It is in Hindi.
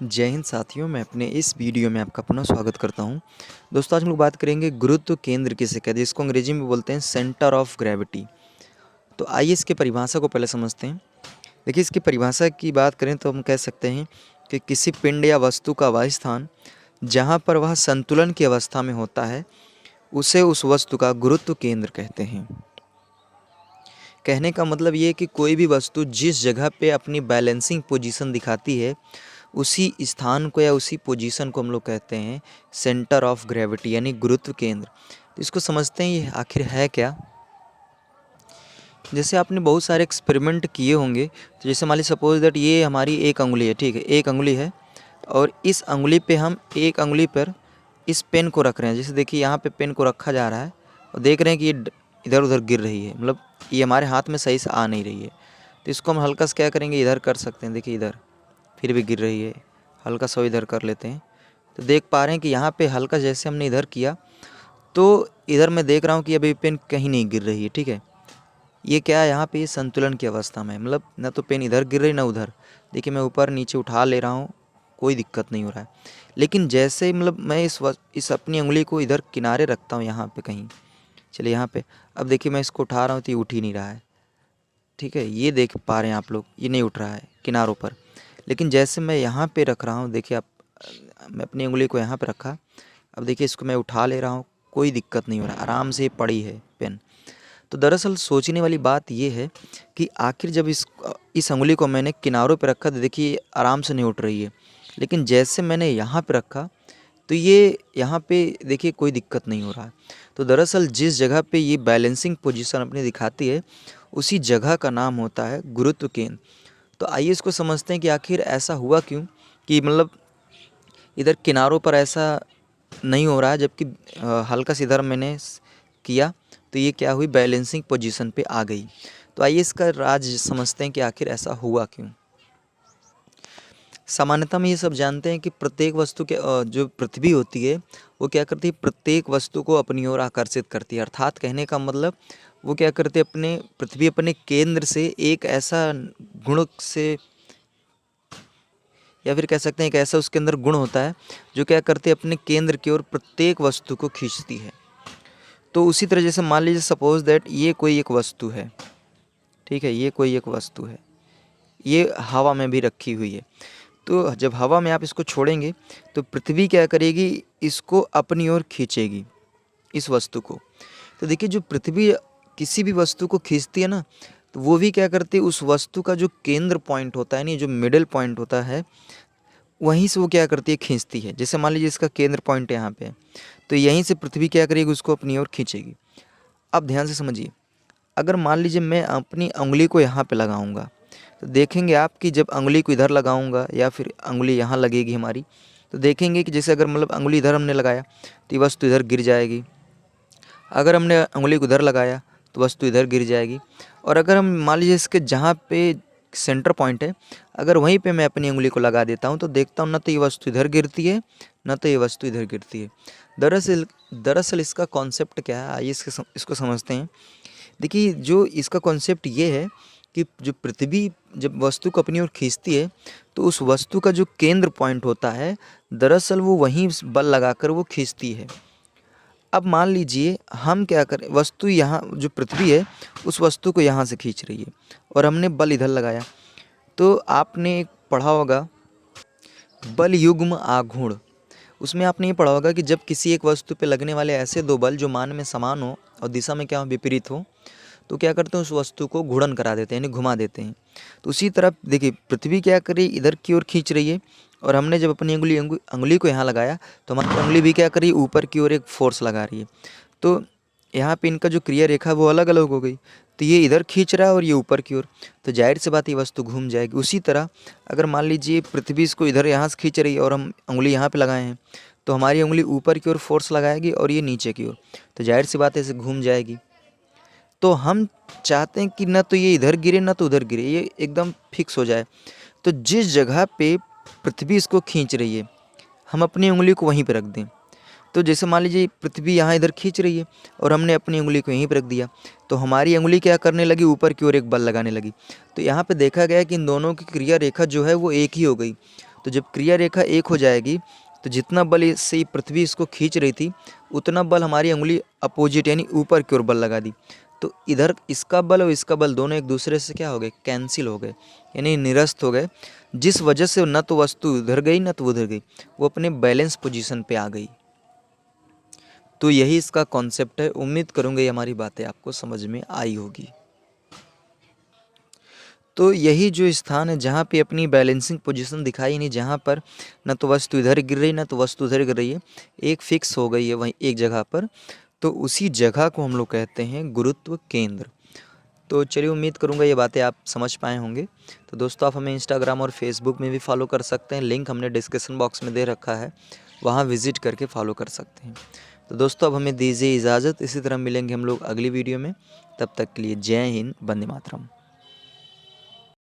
जय हिंद साथियों, मैं अपने इस वीडियो में आपका पुनः स्वागत करता हूं। दोस्तों, आज हम लोग बात करेंगे गुरुत्व केंद्र किसे कहते हैं, इसको अंग्रेजी में बोलते हैं सेंटर ऑफ ग्रेविटी। तो आइए इसकी परिभाषा को पहले समझते हैं। देखिए, इसकी परिभाषा की बात करें तो हम कह सकते हैं कि किसी पिंड या वस्तु का वह स्थान जहाँ पर वह संतुलन की अवस्था में होता है उसे उस वस्तु का गुरुत्व केंद्र कहते हैं। कहने का मतलब ये है कि कोई भी वस्तु जिस जगह पे अपनी बैलेंसिंग पोजीशन दिखाती है उसी स्थान को या उसी पोजीशन को हम लोग कहते हैं सेंटर ऑफ ग्रेविटी यानी गुरुत्व केंद्र। तो इसको समझते हैं ये आखिर है क्या। जैसे आपने बहुत सारे एक्सपेरिमेंट किए होंगे। तो जैसे मान लीजिए सपोज दैट ये हमारी एक अंगुली है, ठीक है, एक अंगुली है और इस अंगुली पे हम एक अंगुली पर इस पेन को रख रहे हैं। जैसे देखिए यहाँ पे पेन को रखा जा रहा है और देख रहे हैं कि ये इधर उधर गिर रही है, मतलब ये हमारे हाथ में सही से आ नहीं रही है। तो इसको हम हल्का से क्या करेंगे, इधर कर सकते हैं। देखिए इधर फिर भी गिर रही है, हल्का सा इधर कर लेते हैं। तो देख पा रहे हैं कि यहाँ पे हल्का जैसे हमने इधर किया तो इधर मैं देख रहा हूँ कि अभी पेन कहीं नहीं गिर रही है, ठीक है। ये क्या है, यहाँ पे ये संतुलन की अवस्था में है, मतलब ना तो पेन इधर गिर रही ना उधर। देखिए मैं ऊपर नीचे उठा ले रहा हूँ, कोई दिक्कत नहीं हो रहा है। लेकिन जैसे ही मतलब मैं इस अपनी उंगली को इधर किनारे रखता हूँ यहाँ पे कहीं, चलिए यहाँ पे, अब देखिए मैं इसको उठा रहा हूँ तो ये उठ ही नहीं रहा है, ठीक है। ये देख पा रहे हैं आप लोग, ये नहीं उठ रहा है किनारों पर। लेकिन जैसे मैं यहाँ पे रख रहा हूँ, देखिए आप, मैं अपनी उंगली को यहाँ पे रखा, अब देखिए इसको मैं उठा ले रहा हूँ, कोई दिक्कत नहीं हो रहा, आराम से पड़ी है पेन। तो दरअसल सोचने वाली बात ये है कि आखिर जब इस उंगली को मैंने किनारों पे रखा तो देखिए आराम से नहीं उठ रही है। लेकिन जैसे मैंने यहाँ पे रखा तो ये यहाँ पे देखिए कोई दिक्कत नहीं हो रहा है। तो दरअसल जिस जगह पे ये बैलेंसिंग पोजीशन अपनी दिखाती है उसी जगह का नाम होता है गुरुत्व केंद्र। तो आइए इसको समझते हैं कि आखिर ऐसा हुआ क्यों कि मतलब इधर किनारों पर ऐसा नहीं हो रहा है, जबकि हल्का सा इधर मैंने किया तो ये क्या हुई, बैलेंसिंग पोजीशन पे आ गई। तो आइए इसका राज समझते हैं कि आखिर ऐसा हुआ क्यों। सामान्यतः हम ये सब जानते हैं कि प्रत्येक वस्तु के जो पृथ्वी होती है वो क्या करती है, प्रत्येक वस्तु को अपनी ओर आकर्षित करती है। अर्थात कहने का मतलब वो क्या करते हैं, पृथ्वी अपने केंद्र से एक ऐसा गुण से, या फिर कह सकते हैं एक ऐसा उसके अंदर गुण होता है जो क्या करते हैं, अपने केंद्र की ओर प्रत्येक वस्तु को खींचती है। तो उसी तरह जैसे मान लीजिए सपोज दैट ये कोई एक वस्तु है, ठीक है, ये कोई एक वस्तु है, ये हवा में भी रखी हुई है। तो जब हवा में आप इसको छोड़ेंगे तो पृथ्वी क्या करेगी, इसको अपनी ओर खींचेगी इस वस्तु को। तो देखिए जो पृथ्वी किसी भी वस्तु को खींचती है ना, तो वो भी क्या करती है, उस वस्तु का जो केंद्र पॉइंट होता है, नहीं जो मिडिल पॉइंट होता है, वहीं से वो क्या करती है, खींचती है। जैसे मान लीजिए इसका केंद्र पॉइंट यहाँ पे है तो यहीं से पृथ्वी क्या करेगी, उसको अपनी ओर खींचेगी। अब ध्यान से समझिए, अगर मान लीजिए मैं अपनी उंगली को यहाँ पे लगाऊंगा तो देखेंगे आप कि जब उंगली को इधर लगाऊंगा या फिर उंगली यहाँ लगेगी हमारी, तो देखेंगे कि जैसे अगर मतलब उंगली इधर हमने लगाया तो ये वस्तु इधर गिर जाएगी। अगर हमने उंगली को इधर लगाया तो वस्तु इधर गिर जाएगी। और अगर हम मान लीजिए इसके जहाँ पे सेंटर पॉइंट है, अगर वहीं पे मैं अपनी उंगली को लगा देता हूँ तो देखता हूँ ना तो ये वस्तु इधर गिरती है ना तो ये वस्तु इधर गिरती है। दरअसल इसका कॉन्सेप्ट क्या है, आइए इसको समझते हैं। देखिए जो इसका कॉन्सेप्ट ये है कि जो पृथ्वी जब वस्तु को अपनी ओर खींचती है तो उस वस्तु का जो केंद्र पॉइंट होता है, दरअसल वो वहीं बल लगाकर वो खींचती है। अब मान लीजिए हम क्या करें, वस्तु यहाँ जो पृथ्वी है उस वस्तु को यहाँ से खींच रही है और हमने बल इधर लगाया। तो आपने पढ़ा होगा बल युग्म आघूर्ण, उसमें आपने ये पढ़ा होगा कि जब किसी एक वस्तु पे लगने वाले ऐसे दो बल जो मान में समान हो और दिशा में क्या हो, विपरीत हो, तो क्या करते हैं, उस वस्तु को घूर्णन करा देते हैं, यानी घुमा देते हैं। तो उसी तरह देखिए पृथ्वी क्या कर रही है, इधर की ओर खींच रही है और हमने जब अपनी उंगली को यहाँ लगाया तो हमारी उंगली भी क्या कर रही है, ऊपर की ओर एक फोर्स लगा रही है। तो यहाँ पे इनका जो क्रिया रेखा वो अलग अलग हो गई। तो ये इधर खींच रहा है और ये ऊपर की ओर, तो जाहिर सी बात ये वस्तु घूम जाएगी। उसी तरह अगर मान लीजिए पृथ्वी इसको इधर यहाँ से खींच रही है और हम उंगली यहाँ पे लगाए हैं तो हमारी उंगली ऊपर की ओर फोर्स लगाएगी और ये नीचे की ओर, तो जाहिर सी बात है ऐसे घूम जाएगी। तो हम चाहते हैं कि ना तो ये इधर गिरे ना तो उधर गिरे, ये एकदम फिक्स हो जाए। तो जिस जगह पे पृथ्वी इसको खींच रही है हम अपनी उंगली को वहीं पर रख दें। तो जैसे मान लीजिए पृथ्वी यहाँ इधर खींच रही है और हमने अपनी उंगली को यहीं पर रख दिया, तो हमारी उंगली क्या करने लगी, ऊपर की ओर एक बल लगाने लगी। तो यहाँ पे देखा गया कि इन दोनों की क्रिया रेखा जो है वो एक ही हो गई। तो जब क्रिया रेखा एक हो जाएगी तो जितना बल इससे पृथ्वी इसको खींच रही थी उतना बल हमारी अंगुली अपोजिट यानी ऊपर की ओर बल लगा दी। तो इधर इसका बल और इसका बल दोनों एक दूसरे से क्या हो गए, कैंसिल हो गए, यानी निरस्त हो गए, जिस वजह से न तो वस्तु उधर गई न तो उधर गई, वो अपने बैलेंस पोजीशन पे आ गई। तो यही इसका कॉन्सेप्ट है। उम्मीद करूँगा ये हमारी बातें आपको समझ में आई होगी। तो यही जो स्थान है जहाँ पे अपनी बैलेंसिंग पोजीशन दिखाई नहीं, जहाँ पर न तो वस्तु इधर गिर रही न तो वस्तु उधर गिर रही है, एक फिक्स हो गई है वहीं एक जगह पर, तो उसी जगह को हम लोग कहते हैं गुरुत्व केंद्र। तो चलिए उम्मीद करूँगा ये बातें आप समझ पाए होंगे। तो दोस्तों आप हमें इंस्टाग्राम और फेसबुक में भी फॉलो कर सकते हैं, लिंक हमने डिस्क्रिप्शन बॉक्स में दे रखा है, वहाँ विजिट करके फॉलो कर सकते हैं। तो दोस्तों अब हमें दीजिए इजाज़त, इसी तरह मिलेंगे हम लोग अगली वीडियो में। तब तक के लिए जय हिंद, वंदे मातरम।